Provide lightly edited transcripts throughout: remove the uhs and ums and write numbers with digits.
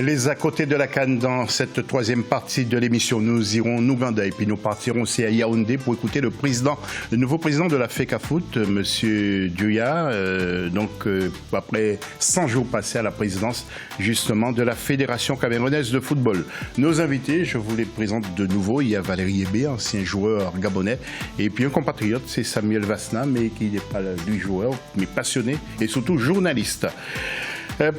Les à côté de la CAN dans cette troisième partie de l'émission. Nous irons en Ouganda et puis nous partirons aussi à Yaoundé pour écouter le nouveau président de la FECAFOOT, M. Dioya, après 100 jours passés à la présidence justement de la Fédération camerounaise de football. Nos invités, je vous les présente de nouveau. Il y a Valérie Ebé, ancien joueur gabonais, et puis un compatriote, c'est Samuel Vasna, mais qui n'est pas lui joueur, mais passionné et surtout journaliste.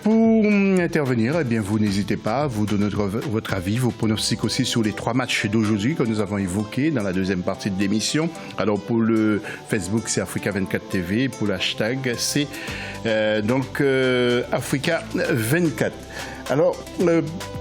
Pour intervenir, eh bien, vous n'hésitez pas à vous donner votre avis, vos pronostics aussi sur les 3 matchs d'aujourd'hui que nous avons évoqués dans la deuxième partie de l'émission. Alors pour le Facebook, c'est Africa24 TV, pour l'hashtag, c'est Africa24. Alors,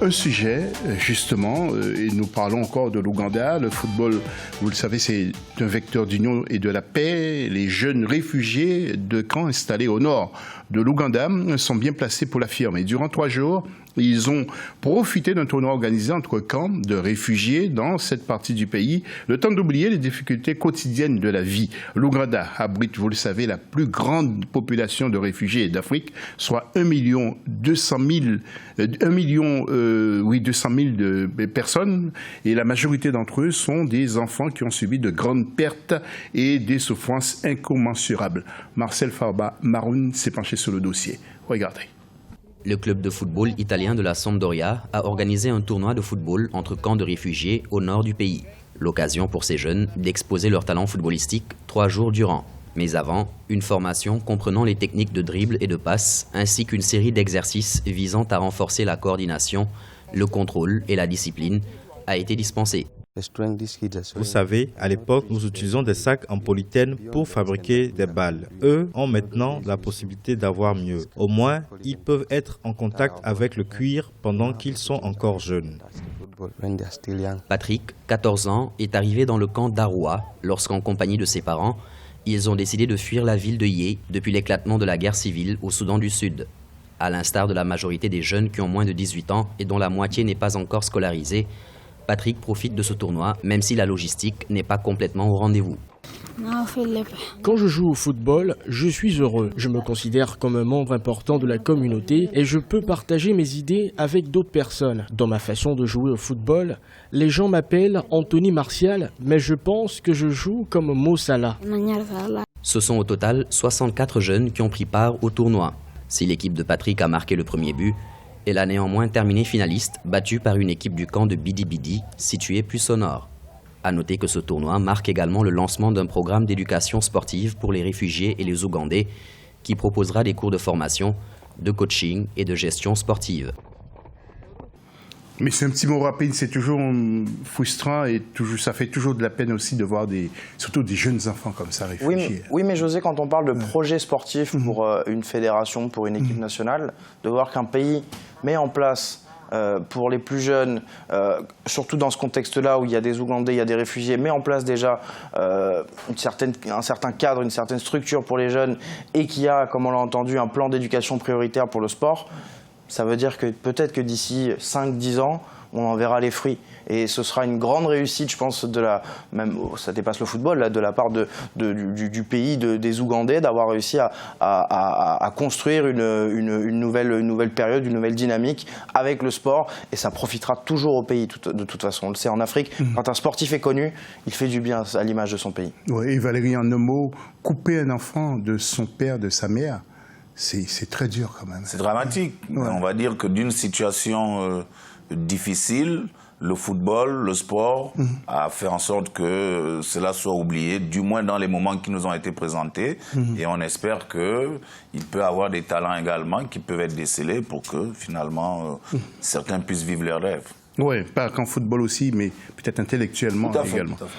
un sujet, justement, et nous parlons encore de l'Ouganda. Le football, vous le savez, c'est un vecteur d'union et de la paix. Les jeunes réfugiés de camps installés au nord de l'Ouganda sont bien placés pour l'affirmer. Durant 3 jours, ils ont profité d'un tournoi organisé entre camps de réfugiés dans cette partie du pays, le temps d'oublier les difficultés quotidiennes de la vie. L'Ouganda abrite, vous le savez, la plus grande population de réfugiés d'Afrique, soit 200 000 de personnes, et la majorité d'entre eux sont des enfants qui ont subi de grandes pertes et des souffrances incommensurables. Marcel Farba Maroun s'est penché sur le dossier. Regardez. Le club de football italien de la Sampdoria a organisé un tournoi de football entre camps de réfugiés au nord du pays. L'occasion pour ces jeunes d'exposer leur talent footballistique 3 jours durant. Mais avant, une formation comprenant les techniques de dribble et de passe, ainsi qu'une série d'exercices visant à renforcer la coordination, le contrôle et la discipline, a été dispensée. Vous savez, à l'époque, nous utilisons des sacs en polythène pour fabriquer des balles. Eux ont maintenant la possibilité d'avoir mieux. Au moins, ils peuvent être en contact avec le cuir pendant qu'ils sont encore jeunes. Patrick, 14 ans, est arrivé dans le camp d'Arua lorsqu'en compagnie de ses parents, ils ont décidé de fuir la ville de Yé depuis l'éclatement de la guerre civile au Soudan du Sud. À l'instar de la majorité des jeunes qui ont moins de 18 ans et dont la moitié n'est pas encore scolarisée, Patrick profite de ce tournoi, même si la logistique n'est pas complètement au rendez-vous. Quand je joue au football, je suis heureux. Je me considère comme un membre important de la communauté et je peux partager mes idées avec d'autres personnes. Dans ma façon de jouer au football, les gens m'appellent Anthony Martial, mais je pense que je joue comme Mo Salah. Ce sont au total 64 jeunes qui ont pris part au tournoi. Si l'équipe de Patrick a marqué le premier but, elle a néanmoins terminé finaliste, battue par une équipe du camp de Bidi Bidi, située plus au nord. À noter que ce tournoi marque également le lancement d'un programme d'éducation sportive pour les réfugiés et les Ougandais, qui proposera des cours de formation, de coaching et de gestion sportive. Mais c'est un petit mot rapide, c'est toujours frustrant et ça fait toujours de la peine aussi de voir surtout des jeunes enfants comme ça réfugiés. Oui, mais José, quand on parle de projet sportif pour une fédération, pour une équipe nationale, de voir qu'un pays met en place pour les plus jeunes, surtout dans ce contexte-là où il y a des Ougandais, il y a des réfugiés, met en place déjà un certain cadre, une certaine structure pour les jeunes et qu'il y a, comme on l'a entendu, un plan d'éducation prioritaire pour le sport. Ça veut dire que peut-être que d'ici 5-10 ans, on en verra les fruits. Et ce sera une grande réussite, je pense, même ça dépasse le football, là, de la part du pays, des Ougandais, d'avoir réussi à construire une nouvelle période, une nouvelle dynamique avec le sport. Et ça profitera toujours au pays, de toute façon. On le sait en Afrique, quand un sportif est connu, il fait du bien à l'image de son pays. Ouais, et Valérie, en un mot, couper un enfant de son père, de sa mère, c'est très dur quand même. C'est dramatique. Ouais. On va dire que d'une situation difficile, le football, le sport a fait en sorte que cela soit oublié, du moins dans les moments qui nous ont été présentés. Et on espère qu'il peut y avoir des talents également qui peuvent être décelés pour que finalement certains puissent vivre leurs rêves. Oui, pas qu'en football aussi, mais peut-être intellectuellement également. Tout à fait.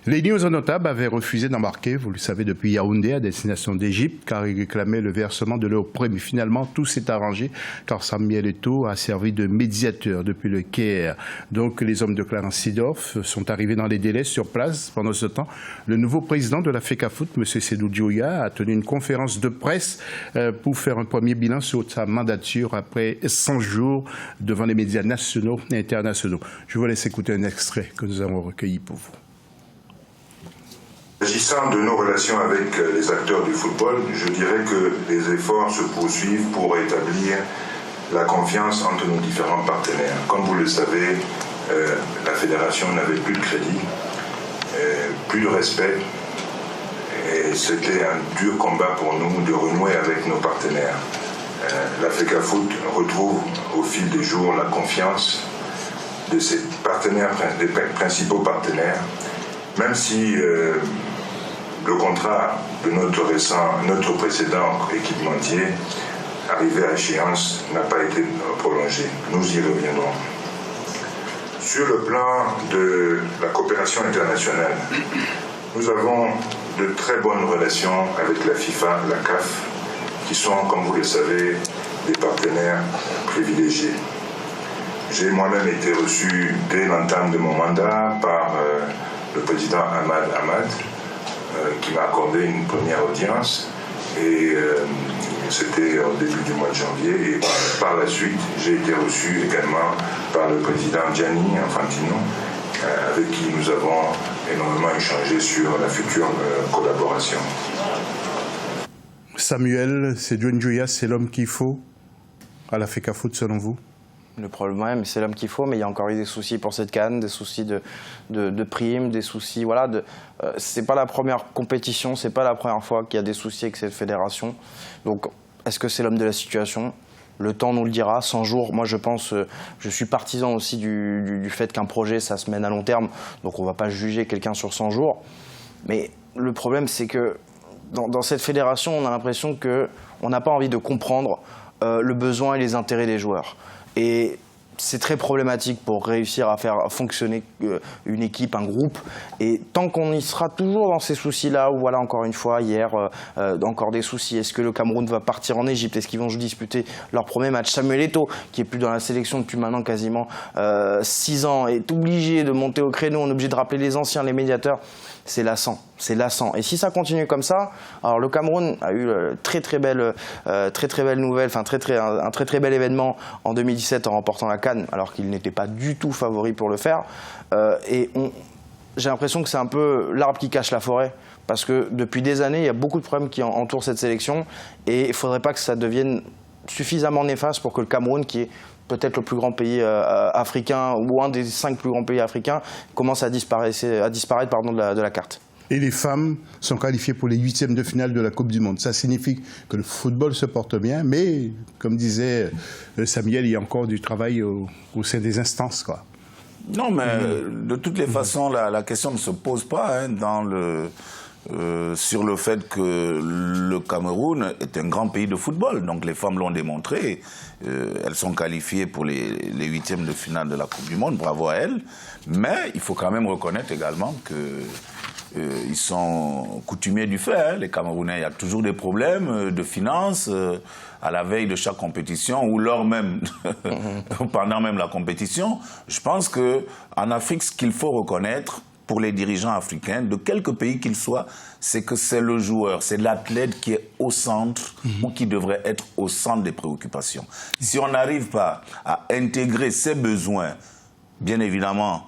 Les News Notables avaient refusé d'embarquer, vous le savez, depuis Yaoundé à destination d'Égypte, car ils réclamaient le versement de leur prêt. Mais finalement, tout s'est arrangé, car Samuel Eto'o a servi de médiateur depuis le Caire. Donc, les hommes de Clarence Seedorf sont arrivés dans les délais sur place. Pendant ce temps, le nouveau président de la FECAFOOT, M. Seydou Dioya, a tenu une conférence de presse pour faire un premier bilan sur sa mandature après 100 jours devant les médias nationaux et internationaux. Je vous laisse écouter un extrait que nous avons recueilli pour vous. S'agissant de nos relations avec les acteurs du football, je dirais que les efforts se poursuivent pour établir la confiance entre nos différents partenaires. Comme vous le savez, la fédération n'avait plus de crédit, plus de respect, et c'était un dur combat pour nous de renouer avec nos partenaires. La FECAFOOT retrouve au fil des jours la confiance de ses partenaires, des principaux partenaires, même si le contrat de notre précédent équipementier, arrivé à échéance, n'a pas été prolongé. Nous y reviendrons. Sur le plan de la coopération internationale, nous avons de très bonnes relations avec la FIFA, la CAF, qui sont, comme vous le savez, des partenaires privilégiés. J'ai moi-même été reçu dès l'entame de mon mandat par le président Ahmad Ahmad, qui m'a accordé une première audience, et c'était au début du mois de janvier, et par la suite, j'ai été reçu également par le président Gianni Infantino, avec qui nous avons énormément échangé sur la future collaboration. Samuel, c'est John Njuya, c'est l'homme qu'il faut à la FECAFOOT selon vous? Le problème, c'est l'homme qu'il faut, mais il y a encore eu des soucis pour cette CAN, des soucis de primes, des soucis, voilà. C'est pas la première compétition, c'est pas la première fois qu'il y a des soucis avec cette fédération. Donc, est-ce que c'est l'homme de la situation? Le temps nous le dira. 100 jours, moi je pense, je suis partisan aussi du fait qu'un projet, ça se mène à long terme. Donc on ne va pas juger quelqu'un sur 100 jours. Mais le problème, c'est que dans cette fédération, on a l'impression qu'on n'a pas envie de comprendre le besoin et les intérêts des joueurs. Et c'est très problématique pour réussir à faire fonctionner une équipe, un groupe. Et tant qu'on y sera toujours dans ces soucis-là, où voilà, encore une fois, hier, encore des soucis. Est-ce que le Cameroun va partir en Égypte? Est-ce qu'ils vont disputer leur premier match? Samuel Eto'o, qui est plus dans la sélection depuis maintenant quasiment 6 ans, est obligé de monter au créneau. On est obligé de rappeler les anciens, les médiateurs. C'est lassant, c'est lassant. Et si ça continue comme ça, alors le Cameroun a eu très très belle nouvelle, enfin un très très bel événement en 2017 en remportant la CAN, alors qu'il n'était pas du tout favori pour le faire. J'ai l'impression que c'est un peu l'arbre qui cache la forêt, parce que depuis des années, il y a beaucoup de problèmes qui entourent cette sélection, et il ne faudrait pas que ça devienne suffisamment néfaste pour que le Cameroun, qui est peut-être le plus grand pays africain, ou un des 5 plus grands pays africains, commence à disparaître de la carte. Et les femmes sont qualifiées pour les 8e de finale de la Coupe du Monde. Ça signifie que le football se porte bien, mais, comme disait Samuel, il y a encore du travail au sein des instances, quoi. Non, mais de toutes les façons, la question ne se pose pas sur le fait que le Cameroun est un grand pays de football. Donc les femmes l'ont démontré. Elles sont qualifiées pour les 8e de finale de la Coupe du Monde. Bravo à elles. Mais il faut quand même reconnaître également qu'ils sont coutumiers du fait. Les Camerounais, il y a toujours des problèmes de finances à la veille de chaque compétition ou lors même, pendant même la compétition. Je pense qu'en Afrique, ce qu'il faut reconnaître, pour les dirigeants africains, de quelque pays qu'ils soient, c'est que c'est le joueur, c'est l'athlète qui est au centre ou qui devrait être au centre des préoccupations. Si on n'arrive pas à intégrer ses besoins, bien évidemment,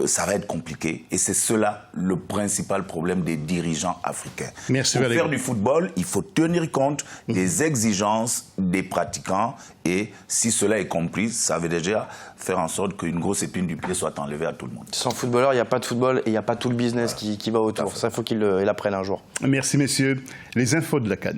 ça va être compliqué. Et c'est cela le principal problème des dirigeants africains. Merci, pour faire du football, il faut tenir compte des exigences des pratiquants. Et si cela est compris, ça veut déjà faire en sorte qu'une grosse épine du pied soit enlevée à tout le monde. Sans footballeur, il n'y a pas de football et il n'y a pas tout le business qui va autour. Ça, il faut qu'il apprenne un jour. Merci, messieurs. Les infos de la CAN.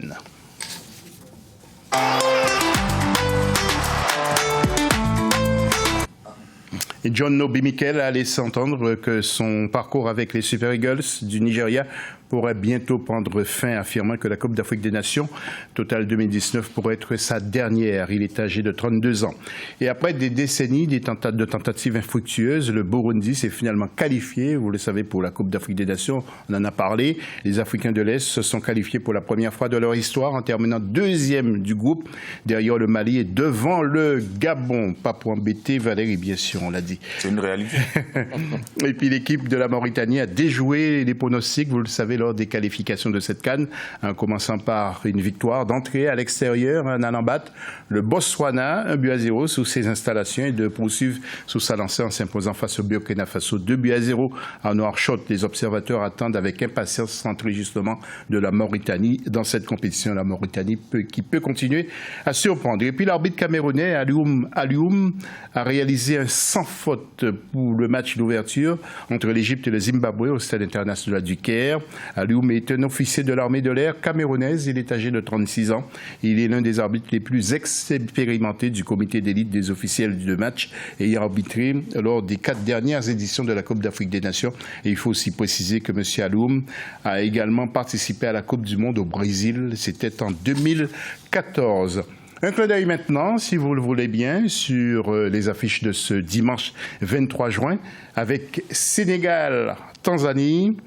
Et John Obi Mikel a laissé entendre que son parcours avec les Super Eagles du Nigeria pourrait bientôt prendre fin, affirmant que la Coupe d'Afrique des Nations Total 2019 pourrait être sa dernière. Il est âgé de 32 ans. Et après des décennies de tentatives infructueuses, le Burundi s'est finalement qualifié, vous le savez, pour la Coupe d'Afrique des Nations. On en a parlé. Les Africains de l'Est se sont qualifiés pour la première fois de leur histoire en terminant 2e du groupe, derrière le Mali et devant le Gabon. Pas pour embêter Valérie, bien sûr, on l'a dit. C'est une réalité. Et puis l'équipe de la Mauritanie a déjoué les pronostics, vous le savez. lors des qualifications de cette CAN, en commençant par une victoire d'entrée à l'extérieur en allant battre le Botswana 1-0 sous ses installations et de poursuivre sous sa lancée en s'imposant face au Burkina Faso 2-0 en Nouakchott. Les observateurs attendent avec impatience l'entrée justement de la Mauritanie dans cette compétition. La Mauritanie qui peut continuer à surprendre. Et puis l'arbitre camerounais Alioum a réalisé un sans faute pour le match d'ouverture entre l'Égypte et le Zimbabwe au stade international du Caire. Alioum est un officier de l'armée de l'air camerounaise. Il est âgé de 36 ans. Il est l'un des arbitres les plus expérimentés du comité d'élite des officiels de match ayant arbitré lors des 4 dernières éditions de la Coupe d'Afrique des Nations. Et il faut aussi préciser que M. Alioum a également participé à la Coupe du Monde au Brésil. C'était en 2014. Un clin d'œil maintenant, si vous le voulez bien, sur les affiches de ce dimanche 23 juin avec Sénégal, Tanzanie,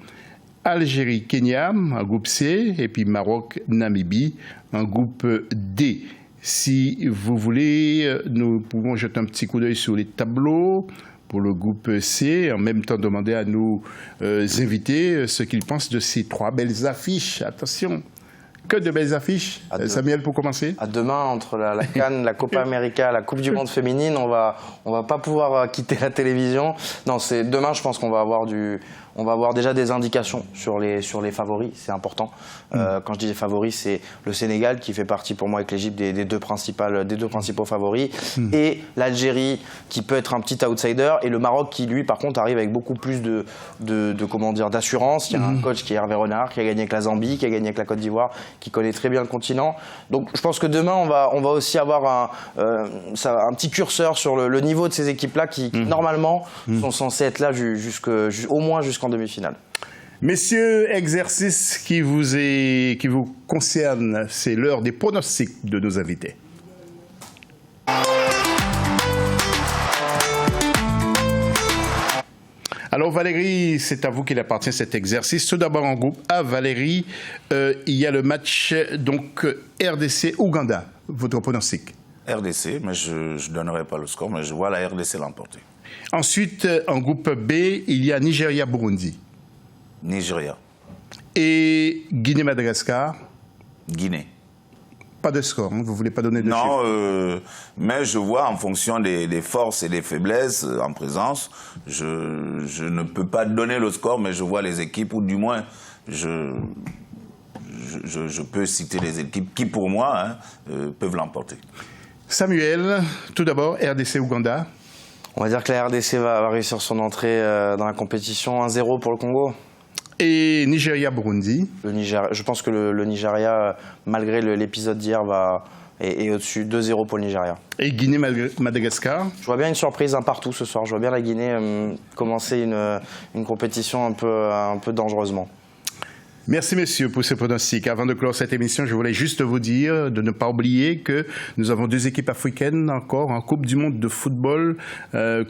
Algérie, Kenya en groupe C et puis Maroc, Namibie en groupe D. Si vous voulez, nous pouvons jeter un petit coup d'œil sur les tableaux pour le groupe C et en même temps demander à nos invités ce qu'ils pensent de ces 3 belles affiches. Attention! Que de belles affiches. Samuel, pour commencer. À demain, entre la CAN, la Copa América, la Coupe du Monde féminine, on va pas pouvoir quitter la télévision. Non, demain, je pense qu'on va avoir déjà des indications sur les favoris, c'est important. Quand je dis les favoris, c'est le Sénégal qui fait partie pour moi avec l'Égypte des deux principaux favoris, et l'Algérie qui peut être un petit outsider, et le Maroc qui lui par contre arrive avec beaucoup plus d'assurance. Il y a un coach qui est Hervé Renard, qui a gagné avec la Zambie, qui a gagné avec la Côte d'Ivoire, qui connaît très bien le continent. Donc je pense que demain on va aussi avoir un petit curseur sur le niveau de ces équipes-là qui normalement sont censées être là au moins jusqu'en demi-finale. Messieurs, exercice qui vous concerne, c'est l'heure des pronostics de nos invités. Alors Valérie, c'est à vous qu'il appartient cet exercice. Tout d'abord en groupe A, Valérie, il y a le match donc RDC-Ouganda. Votre pronostic? RDC, mais je ne donnerai pas le score, mais je vois la RDC l'emporter. Ensuite, en groupe B, il y a Nigeria-Burundi. Nigeria. Et Guinée-Madagascar. Guinée. Pas de score, hein? Vous ne voulez pas donner de chiffres? Non, mais je vois en fonction des forces et des faiblesses en présence, je ne peux pas donner le score, mais je vois les équipes, ou du moins, je peux citer les équipes qui, pour moi, peuvent l'emporter. Samuel, tout d'abord, RDC-Ouganda. On va dire que la RDC va réussir son entrée dans la compétition. 1-0 pour le Congo. Et Nigeria-Burundi. Je pense que le Nigeria, malgré l'épisode d'hier, est au-dessus. 2-0 pour le Nigeria. Et Guinée-Madagascar. Je vois bien une surprise, un partout ce soir. Je vois bien la Guinée commencer une compétition un peu dangereusement. Merci messieurs pour ce pronostic. Avant de clore cette émission, je voulais juste vous dire de ne pas oublier que nous avons 2 équipes africaines encore en Coupe du Monde de football,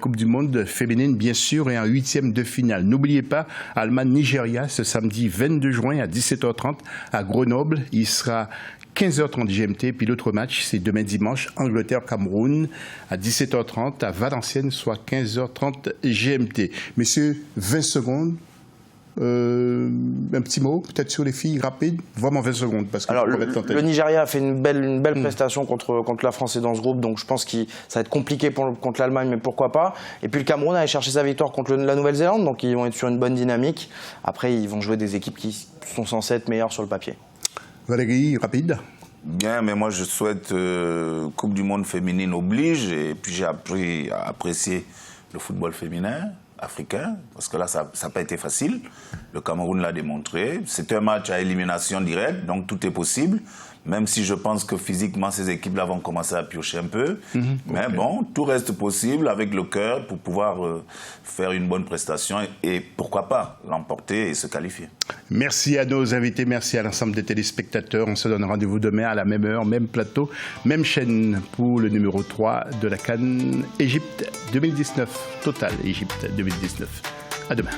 Coupe du Monde féminine bien sûr, et en 8e de finale. N'oubliez pas Allemagne-Nigeria ce samedi 22 juin à 17h30 à Grenoble. Il sera 15h30 GMT, puis l'autre match, c'est demain dimanche, Angleterre-Cameroun, à 17h30 à Valenciennes, soit 15h30 GMT. Messieurs, 20 secondes. Un petit mot, peut-être sur les filles, rapide, vraiment 20 secondes. Parce que le Nigeria a fait une belle prestation contre la France et dans ce groupe, donc je pense que ça va être compliqué contre l'Allemagne, mais pourquoi pas. Et puis le Cameroun a cherché sa victoire contre la Nouvelle-Zélande, donc ils vont être sur une bonne dynamique. Après, ils vont jouer des équipes qui sont censées être meilleures sur le papier. Valérie, rapide. Bien, mais moi je souhaite Coupe du Monde féminine oblige, et puis j'ai appris à apprécier le football féminin africain, parce que là, ça n'a pas été facile. Le Cameroun l'a démontré. C'est un match à élimination directe, donc tout est possible, même si je pense que physiquement, ces équipes-là vont commencer à piocher un peu. Mais bon, tout reste possible avec le cœur pour pouvoir faire une bonne prestation et pourquoi pas l'emporter et se qualifier. Merci à nos invités, merci à l'ensemble des téléspectateurs. On se donne rendez-vous demain à la même heure, même plateau, même chaîne pour le numéro 3 de la CAN Égypte 2019. Total Égypte 2019. À demain.